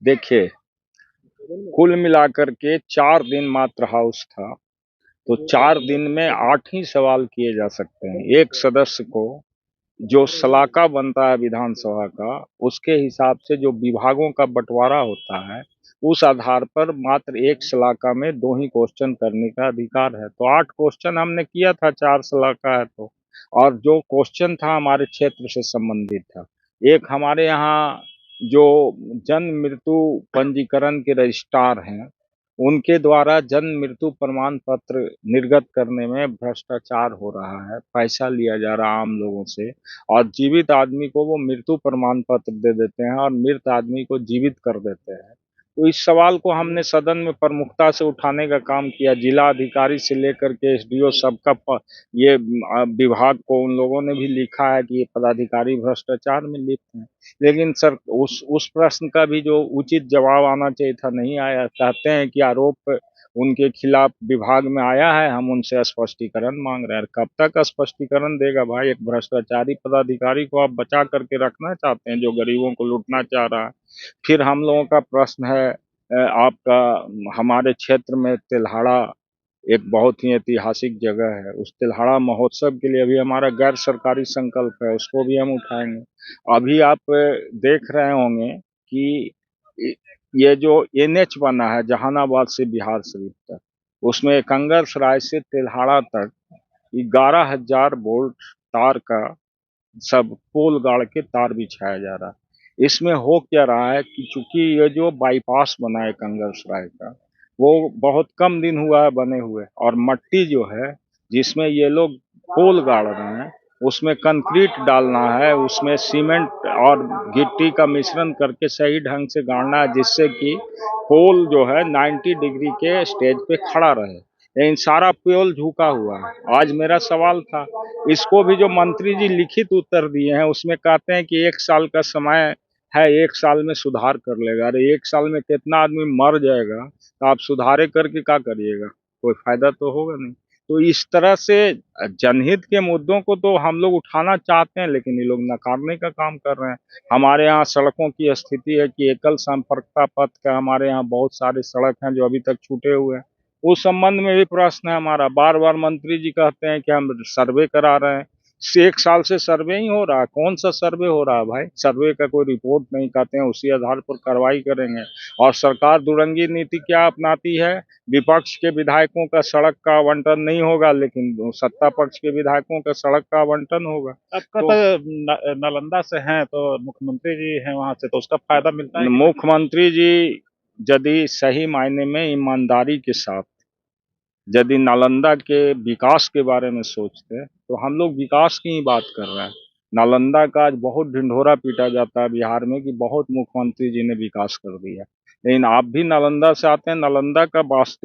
देखिए, कुल मिलाकर के 4 दिन मात्र हाउस था, तो 4 दिन में 8 ही सवाल किए जा सकते हैं। एक सदस्य को जो सलाका बनता है विधानसभा का, उसके हिसाब से जो विभागों का बंटवारा होता है, उस आधार पर मात्र एक सलाका में 2 ही क्वेश्चन करने का अधिकार है। तो 8 क्वेश्चन हमने किया था, 4 सलाका है तो। और जो क्वेश्चन था हमारे क्षेत्र से संबंधित था। एक हमारे यहाँ जो जन्म मृत्यु पंजीकरण के रजिस्ट्रार हैं, उनके द्वारा जन्म मृत्यु प्रमाण पत्र निर्गत करने में भ्रष्टाचार हो रहा है, पैसा लिया जा रहा है आम लोगों से, और जीवित आदमी को वो मृत्यु प्रमाण पत्र दे देते हैं और मृत आदमी को जीवित कर देते हैं। तो इस सवाल को हमने सदन में प्रमुखता से उठाने का काम किया। जिला अधिकारी से लेकर के एसडीओ सबका ये विभाग को उन लोगों ने भी लिखा है कि ये पदाधिकारी भ्रष्टाचार में लिप्त हैं। लेकिन सर उस प्रश्न का भी जो उचित जवाब आना चाहिए था नहीं आया। कहते हैं कि आरोप उनके खिलाफ विभाग में आया है, हम उनसे स्पष्टीकरण मांग रहे हैं। कब तक स्पष्टीकरण देगा भाई? एक भ्रष्टाचारी पदाधिकारी को आप बचा करके रखना चाहते हैं जो गरीबों को लूटना चाह रहा है। फिर हम लोगों का प्रश्न है आपका, हमारे क्षेत्र में तिल्हाड़ा एक बहुत ही ऐतिहासिक जगह है। उस तिल्हाड़ा महोत्सव के लिए अभी हमारा गैर सरकारी संकल्प है, उसको भी हम उठाएंगे। अभी आप देख रहे होंगे कि ये जो एनएच बना है जहानाबाद से बिहार शरीफ तक, उसमें एकंगरसराय से तिल्हाड़ा तक 11,000 वोल्ट तार का सब पोल गाड़ के तार बिछाया जा रहा है। इसमें हो क्या रहा है कि चूंकि ये जो बाईपास बना है कंगरसराय का, वो बहुत कम दिन हुआ है बने हुए, और मट्टी जो है जिसमें ये लोग पोल गाड़ रहे हैं, उसमें कंक्रीट डालना है, उसमें सीमेंट और गिट्टी का मिश्रण करके सही ढंग से गाड़ना है, जिससे कि पोल जो है 90 डिग्री के स्टेज पे खड़ा रहे। लेकिन सारा पोल झुका हुआ है। आज मेरा सवाल था, इसको भी जो मंत्री जी लिखित उत्तर दिए हैं उसमें कहते हैं कि 1 साल का समय है, 1 साल में सुधार कर लेगा। अरे 1 साल में कितना आदमी मर जाएगा, तो आप सुधारे करके क्या करिएगा? कोई फायदा तो होगा नहीं। तो इस तरह से जनहित के मुद्दों को तो हम लोग उठाना चाहते हैं, लेकिन ये लोग नकारने का काम कर रहे हैं। हमारे यहाँ सड़कों की स्थिति है कि एकल संपर्कता पथ का हमारे यहाँ बहुत सारे सड़क हैं जो अभी तक छूटे हुए हैं। उस संबंध में भी प्रश्न है हमारा। बार बार मंत्री जी कहते हैं कि हम सर्वे करा रहे हैं। 1 साल से सर्वे ही हो रहा है। कौन सा सर्वे हो रहा है भाई? सर्वे का कोई रिपोर्ट नहीं, कहते हैं उसी आधार पर कार्रवाई करेंगे। और सरकार दुरंगी नीति क्या अपनाती है? विपक्ष के विधायकों का सड़क का आवंटन नहीं होगा, लेकिन सत्ता पक्ष के विधायकों का सड़क का आवंटन होगा। आपका तो नालंदा से हैं, तो मुख्यमंत्री जी हैं वहां से, तो उसका फायदा मिलता है कि मुख्यमंत्री जी यदि सही मायने में ईमानदारी के साथ यदि नालंदा के विकास के बारे में सोचते हैं, तो हम लोग विकास की ही बात कर रहे हैं। नालंदा का आज बहुत ढिंढोरा पीटा जाता है बिहार में कि बहुत मुख्यमंत्री जी ने विकास कर दिया। लेकिन आप भी नालंदा से आते हैं, नालंदा का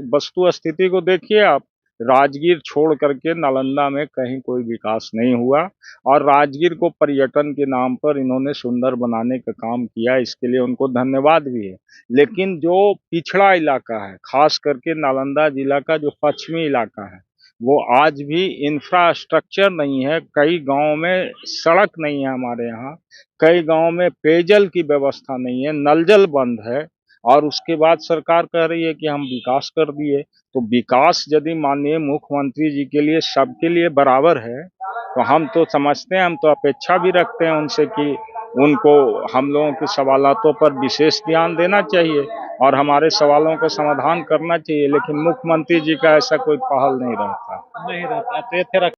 वस्तु स्थिति को देखिए आप। राजगीर छोड़ करके नालंदा में कहीं कोई विकास नहीं हुआ, और राजगीर को पर्यटन के नाम पर इन्होंने सुंदर बनाने का काम किया, इसके लिए उनको धन्यवाद भी है। लेकिन जो पिछड़ा इलाका है, खास करके नालंदा जिला का जो पश्चिमी इलाका है, वो आज भी इंफ्रास्ट्रक्चर नहीं है। कई गांव में सड़क नहीं है हमारे यहाँ, कई गांव में पेयजल की व्यवस्था नहीं है, नल जल बंद है। और उसके बाद सरकार कह रही है कि हम विकास कर दिए। तो विकास यदि माननीय मुख्यमंत्री जी के लिए सबके लिए बराबर है, तो हम तो समझते हैं, हम तो अपेक्षा भी रखते हैं उनसे कि उनको हम लोगों के सवालों पर विशेष ध्यान देना चाहिए और हमारे सवालों का समाधान करना चाहिए। लेकिन मुख्यमंत्री जी का ऐसा कोई पहल नहीं रहता। नहीं रहता? तो ये थे